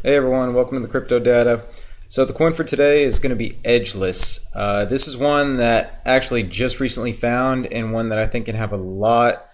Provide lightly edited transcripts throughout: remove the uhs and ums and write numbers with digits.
Hey everyone, welcome to the Crypto Data. So the coin for today is going to be Edgeless. This is one that actually just recently found and one that I think can have a lot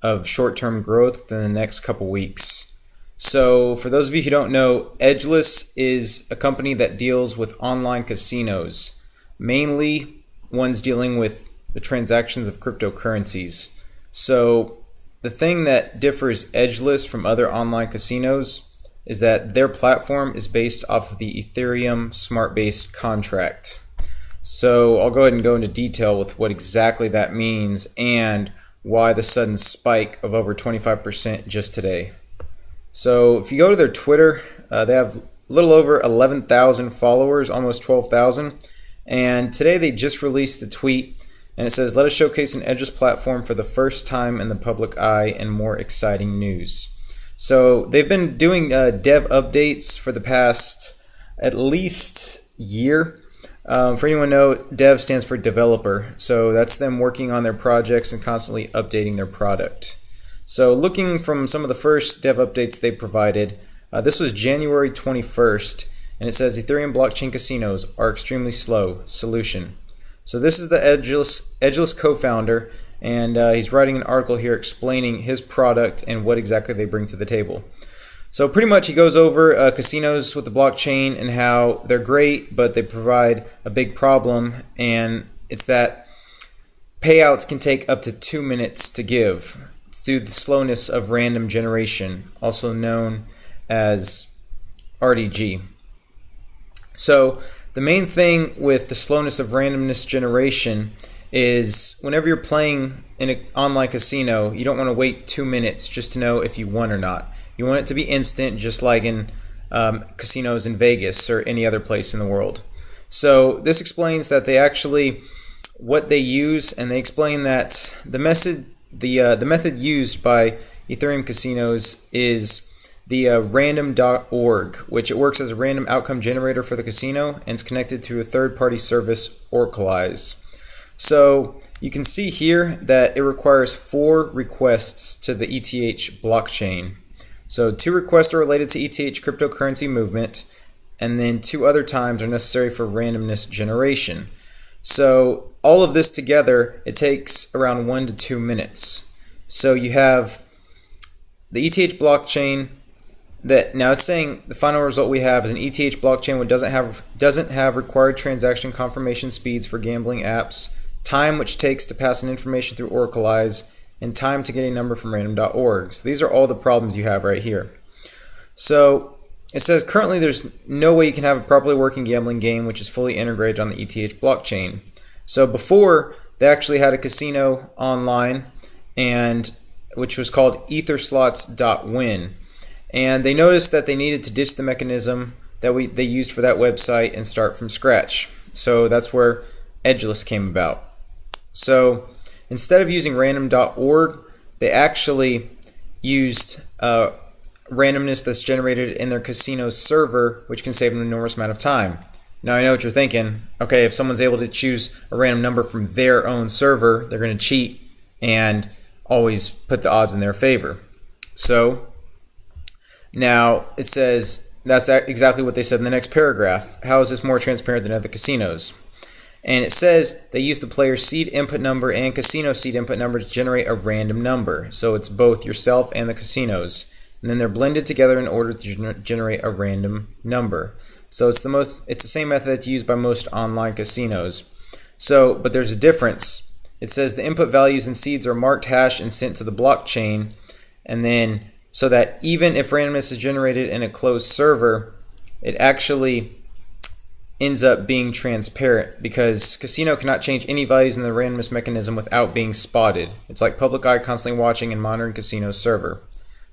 of short-term growth in the next couple weeks. So for those of you who don't know, Edgeless is a company that deals with online casinos, mainly ones dealing with the transactions of cryptocurrencies. So the thing that differs Edgeless from other online casinos is that their platform is based off of the Ethereum smart-based contract. So I'll go ahead and go into detail with what exactly that means and why the sudden spike of over 25% just today. So if you go to their Twitter, they have a little over 11,000 followers, almost 12,000. And today they just released a tweet and it says, "Let us showcase an Edgeless platform for the first time in the public eye and more exciting news." So they've been doing dev updates for the past at least year. For anyone who knows, dev stands for developer. So that's them working on their projects and constantly updating their product. So looking from some of the first dev updates they provided, this was January 21st, and it says Ethereum blockchain casinos are extremely slow. Solution. So this is the Edgeless co-founder, and he's writing an article here explaining his product and what exactly they bring to the table. So pretty much he goes over casinos with the blockchain and how they're great, but they provide a big problem, and it's that payouts can take up to 2 minutes to give due to the slowness of random generation, also known as RDG. So the main thing with the slowness of randomness generation is whenever you're playing in an online casino, you don't want to wait 2 minutes just to know if you won or not. You want it to be instant, just like in casinos in Vegas or any other place in the world. So this explains that they actually, what they use, and they explain that the method used by Ethereum casinos is the random.org, which it works as a random outcome generator for the casino and is connected through a third-party service, Oracleize. So you can see here that it requires 4 requests to the ETH blockchain. So 2 requests are related to ETH cryptocurrency movement, and then 2 other times are necessary for randomness generation. So all of this together, it takes around 1 to 2 minutes. So you have the ETH blockchain that now it's saying the final result we have is an ETH blockchain which doesn't have required transaction confirmation speeds for gambling apps, time which takes to pass an information through Oracleize, and time to get a number from random.org. So these are all the problems you have right here. So it says currently there's no way you can have a properly working gambling game which is fully integrated on the ETH blockchain. So before, they actually had a casino online, and which was called etherslots.win. And they noticed that they needed to ditch the mechanism that they used for that website and start from scratch. So that's where Edgeless came about. So instead of using random.org, they actually used randomness that's generated in their casino server, which can save an enormous amount of time. Now I know what you're thinking. Okay, if someone's able to choose a random number from their own server, they're going to cheat and always put the odds in their favor. So now it says that's exactly what they said in the next paragraph. How is this more transparent than other casinos? And it says they use the player's seed input number and casino seed input number to generate a random number. So it's both yourself and the casinos. And then they're blended together in order to generate a random number. So it's the same method that's used by most online casinos. So, but there's a difference. It says the input values and seeds are marked hash and sent to the blockchain, and then so that even if randomness is generated in a closed server, it actually ends up being transparent because casino cannot change any values in the randomness mechanism without being spotted. It's like public eye constantly watching and monitoring casino server.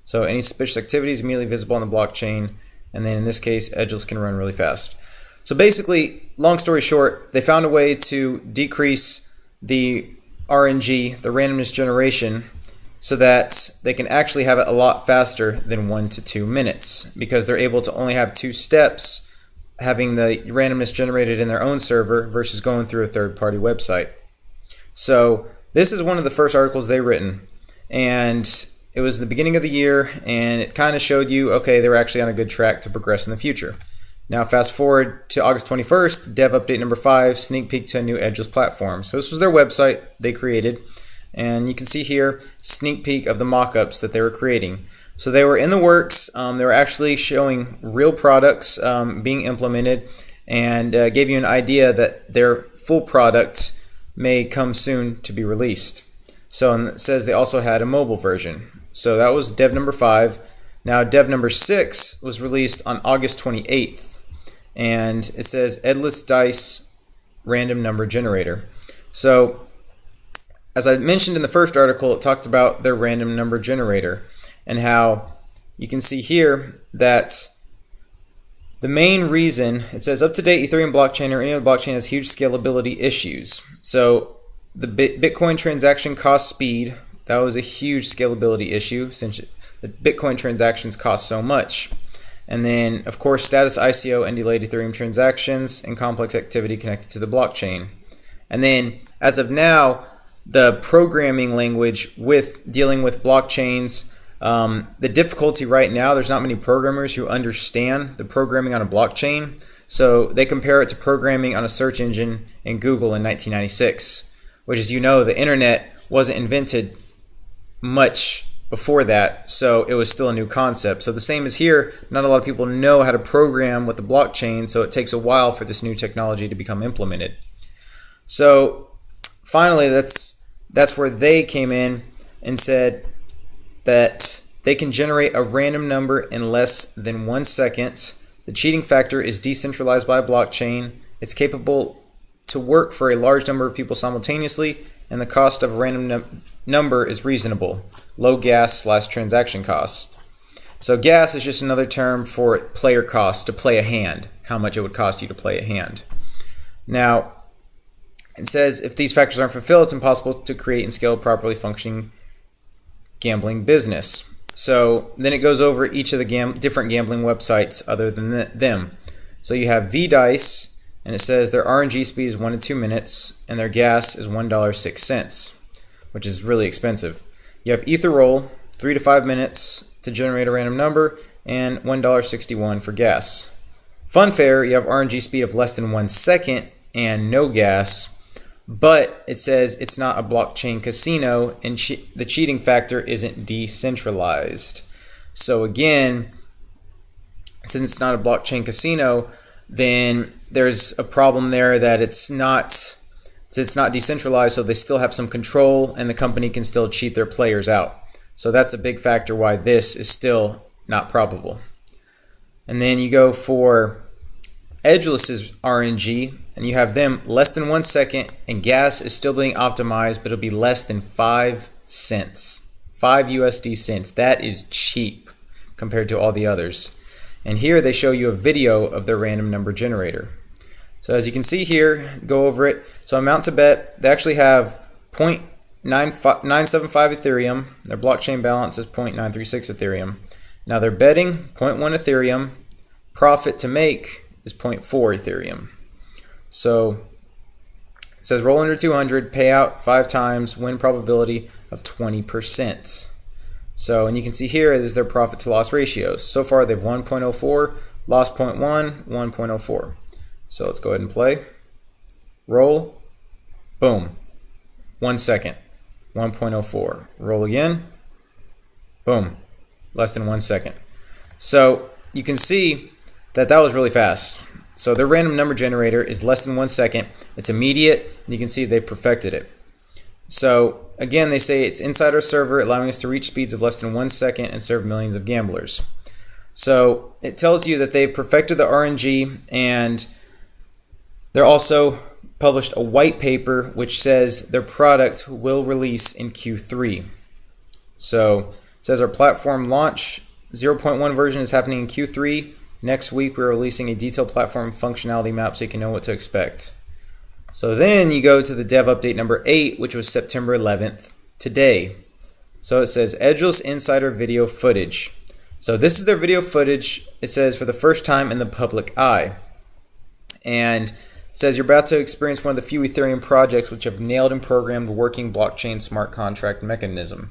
So any suspicious activity is immediately visible on the blockchain, and then in this case, Edgeless can run really fast. So basically, long story short, they found a way to decrease the RNG, the randomness generation, so that they can actually have it a lot faster than 1 to 2 minutes because they're able to only have 2 steps having the randomness generated in their own server versus going through a third-party website. So this is one of the first articles they've written, and it was the beginning of the year, and it kind of showed you, okay, they were actually on a good track to progress in the future. Now fast forward to August 21st, dev update number 5, sneak peek to a new Edgeless platform. So this was their website they created, and you can see here, sneak peek of the mock-ups that they were creating. So they were in the works, they were actually showing real products being implemented, and gave you an idea that their full product may come soon to be released. So and it says they also had a mobile version. So that was dev number 5. Now dev number 6 was released on August 28th, and it says Edgeless Dice Random Number Generator. So as I mentioned in the first article, it talked about their random number generator and how you can see here that the main reason, it says up-to-date Ethereum blockchain or any other blockchain has huge scalability issues. So the Bitcoin transaction cost speed, that was a huge scalability issue since the Bitcoin transactions cost so much. And then, of course, status ICO and delayed Ethereum transactions and complex activity connected to the blockchain. And then, as of now, the programming language with dealing with blockchains, the difficulty right now, there's not many programmers who understand the programming on a blockchain. So they compare it to programming on a search engine in Google in 1996, which, as you know, the internet wasn't invented much before that, so it was still a new concept. So the same as here, not a lot of people know how to program with the blockchain, so it takes a while for this new technology to become implemented. So finally, that's where they came in and said that they can generate a random number in less than 1 second. The cheating factor is decentralized by a blockchain. It's capable to work for a large number of people simultaneously, and the cost of a random number is reasonable. Low gas/transaction cost. So gas is just another term for player cost, to play a hand, how much it would cost you to play a hand. Now, it says if these factors aren't fulfilled, it's impossible to create and scale a properly functioning gambling business. So then it goes over each of the different gambling websites other than them. So you have VDice, and it says their RNG speed is 1 to 2 minutes, and their gas is $1.06, which is really expensive. You have EtherRoll, 3 to 5 minutes to generate a random number, and $1.61 for gas. Funfair, you have RNG speed of less than 1 second and no gas, but it says it's not a blockchain casino, and the cheating factor isn't decentralized. So again, since it's not a blockchain casino, then there's a problem there that it's not decentralized, so they still have some control and the company can still cheat their players out. So that's a big factor why this is still not probable. And then you go for Edgeless's RNG, and you have them less than 1 second, and gas is still being optimized, but it'll be less than 5 cents. 5 USD cents. That is cheap compared to all the others. And here they show you a video of their random number generator. So as you can see here, go over it. So amount to bet, they actually have 0.975 Ethereum. Their blockchain balance is 0.936 Ethereum. Now they're betting 0.1 Ethereum. Profit to make is 0.4 Ethereum. So it says roll under 200, payout 5 times, win probability of 20%. So, and you can see here is their profit to loss ratios. So far they've won 0.04, lost 0.1, won 0.04. So let's go ahead and play. Roll. Boom. 1 second. 1.04. Roll again. Boom. Less than 1 second. So you can see that was really fast. So their random number generator is less than 1 second. It's immediate, and you can see they perfected it. So again, they say it's inside our server, allowing us to reach speeds of less than 1 second and serve millions of gamblers. So it tells you that they've perfected the RNG, and they're also published a white paper which says their product will release in Q3. So it says our platform launch 0.1 version is happening in Q3. Next week we're releasing a detailed platform functionality map so you can know what to expect. So then you go to the dev update number 8, which was September 11th, today. So it says Edgeless Insider video footage. So this is their video footage, it says, for the first time in the public eye. And it says you're about to experience one of the few Ethereum projects which have nailed and programmed working blockchain smart contract mechanism.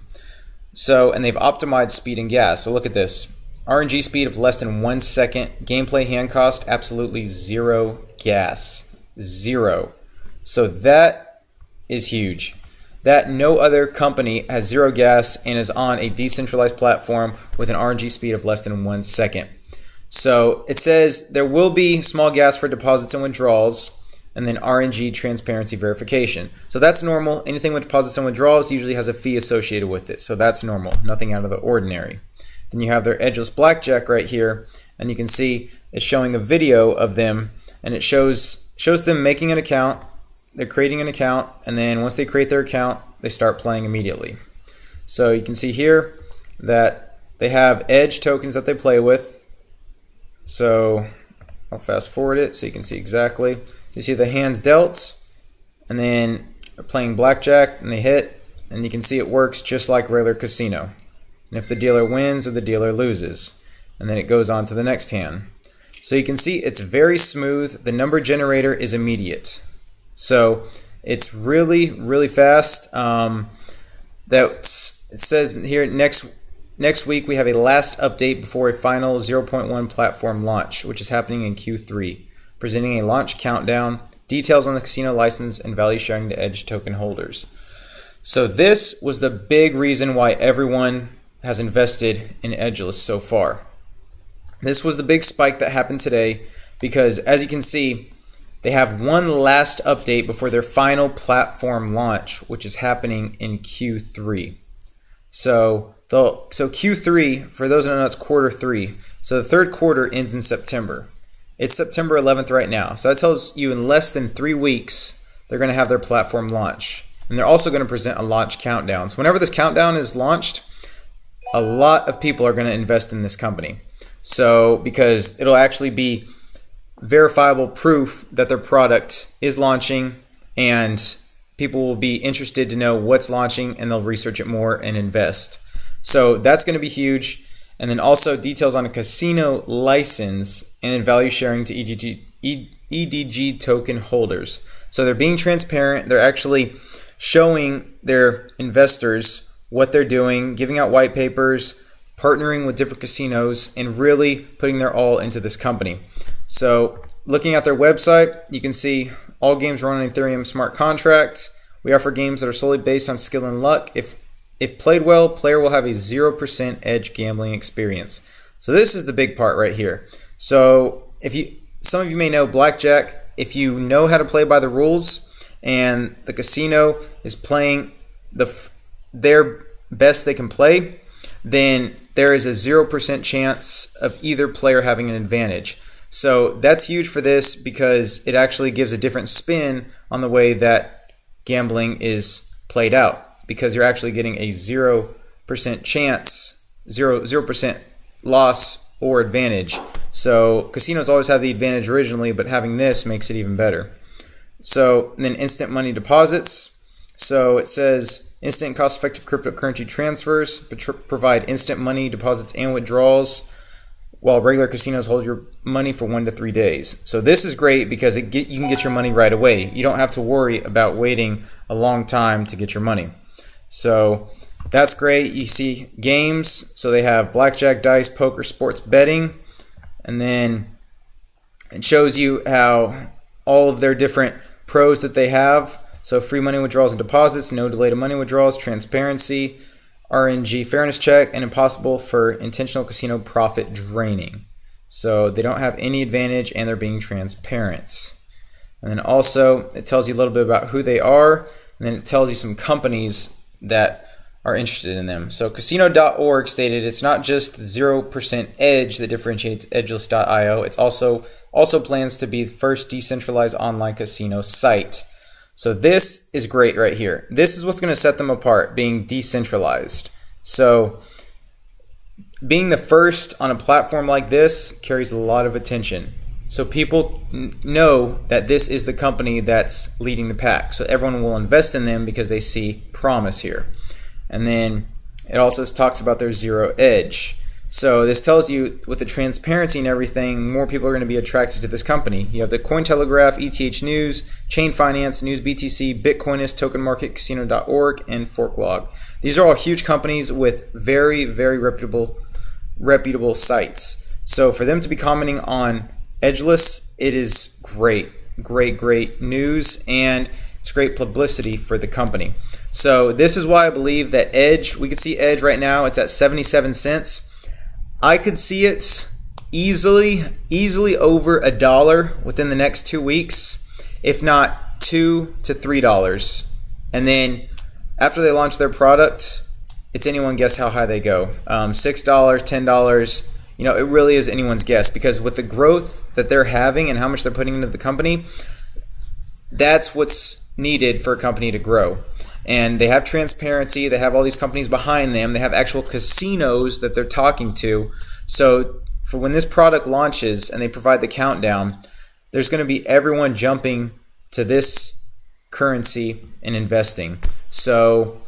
So, and they've optimized speed and gas. So look at this. RNG speed of less than 1 second. Gameplay hand cost, absolutely zero gas. Zero. So that is huge. That no other company has zero gas and is on a decentralized platform with an RNG speed of less than 1 second. So it says there will be small gas for deposits and withdrawals, and then RNG transparency verification. So that's normal. Anything with deposits and withdrawals usually has a fee associated with it. So that's normal, nothing out of the ordinary. Then you have their Edgeless Blackjack right here, and you can see it's showing a video of them, and it shows them making an account. They're creating an account, and then once they create their account, they start playing immediately. So you can see here that they have Edge tokens that they play with. So I'll fast forward it so you can see exactly. So you see the hands dealt, and then they're playing blackjack, and they hit, and you can see it works just like regular casino. And if the dealer wins or the dealer loses, and then it goes on to the next hand. So you can see it's very smooth. The number generator is immediate. So it's really, really fast. It says here next week we have a last update before a final 0.1 platform launch, which is happening in Q3, presenting a launch countdown, details on the casino license, and value sharing to Edge token holders. So this was the big reason why everyone has invested in Edgeless so far. This was the big spike that happened today because, as you can see, they have one last update before their final platform launch, which is happening in Q3. So Q3, for those who don't know, it's quarter 3. So the third quarter ends in September. It's September 11th right now. So that tells you in less than 3 weeks, they're going to have their platform launch. And they're also going to present a launch countdown. So whenever this countdown is launched, a lot of people are going to invest in this company. So because it'll actually be verifiable proof that their product is launching, and people will be interested to know what's launching, and they'll research it more and invest. So that's going to be huge. And then also details on a casino license and then value sharing to EDG token holders. So they're being transparent. They're actually showing their investors what they're doing, giving out white papers, partnering with different casinos, and really putting their all into this company. So looking at their website, you can see all games run on Ethereum smart contract. We offer games that are solely based on skill and luck. If played well, player will have a 0% edge gambling experience. So this is the big part right here. So some of you may know blackjack. If you know how to play by the rules and the casino is playing their best they can play, then there is a 0% chance of either player having an advantage. So that's huge for this because it actually gives a different spin on the way that gambling is played out, because you're actually getting a 0% chance, 0% loss or advantage. So casinos always have the advantage originally, but having this makes it even better. So then instant money deposits. So it says instant cost-effective cryptocurrency transfers provide instant money deposits and withdrawals, while regular casinos hold your money for 1 to 3 days. So this is great because you can get your money right away. You don't have to worry about waiting a long time to get your money. So that's great. You see games. So they have blackjack, dice, poker, sports betting, and then it shows you how all of their different pros that they have. So free money withdrawals and deposits, no delay to money withdrawals, transparency, RNG fairness check, and impossible for intentional casino profit draining. So they don't have any advantage and they're being transparent. And then also it tells you a little bit about who they are, and then it tells you some companies that are interested in them. So casino.org stated it's not just the 0% edge that differentiates Edgeless.io, it's also plans to be the first decentralized online casino site. So this is great right here. This is what's going to set them apart, being decentralized. So being the first on a platform like this carries a lot of attention. So people know that this is the company that's leading the pack. So everyone will invest in them because they see promise here. And then it also talks about their zero edge. So this tells you with the transparency and everything, more people are going to be attracted to this company. You have the Cointelegraph, ETH News, Chain Finance, News BTC, Bitcoinist, Token Market, Casino.org, and Forklog. These are all huge companies with very, very reputable sites. So for them to be commenting on Edgeless, it is great news, and it's great publicity for the company. So this is why I believe that Edge, we could see Edge right now, it's at 77 cents. I could see it easily over $1 within the next 2 weeks, if not $2 to $3. And then after they launch their product, it's anyone guess how high they go. $6, $10, you know, it really is anyone's guess, because with the growth that they're having and how much they're putting into the company, that's what's needed for a company to grow. And they have transparency, they have all these companies behind them, they have actual casinos that they're talking to. So for when this product launches and they provide the countdown, there's going to be everyone jumping to this currency and investing. So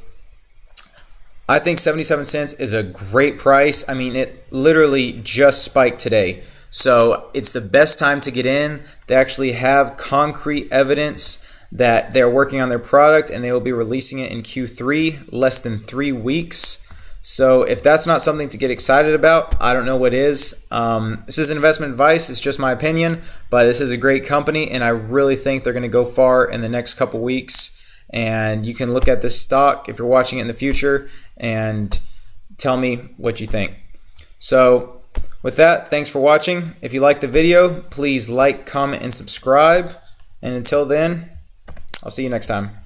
I think 77 cents is a great price. I mean, it literally just spiked today. So it's the best time to get in. They actually have concrete evidence that they're working on their product, and they will be releasing it in Q3, less than 3 weeks. So if that's not something to get excited about, I don't know what is. This is investment advice. It's just my opinion, but this is a great company, and I really think they're going to go far in the next couple weeks. And you can look at this stock if you're watching it in the future and tell me what you think. So with that, thanks for watching. If you liked the video, please like, comment, and subscribe. And until then, I'll see you next time.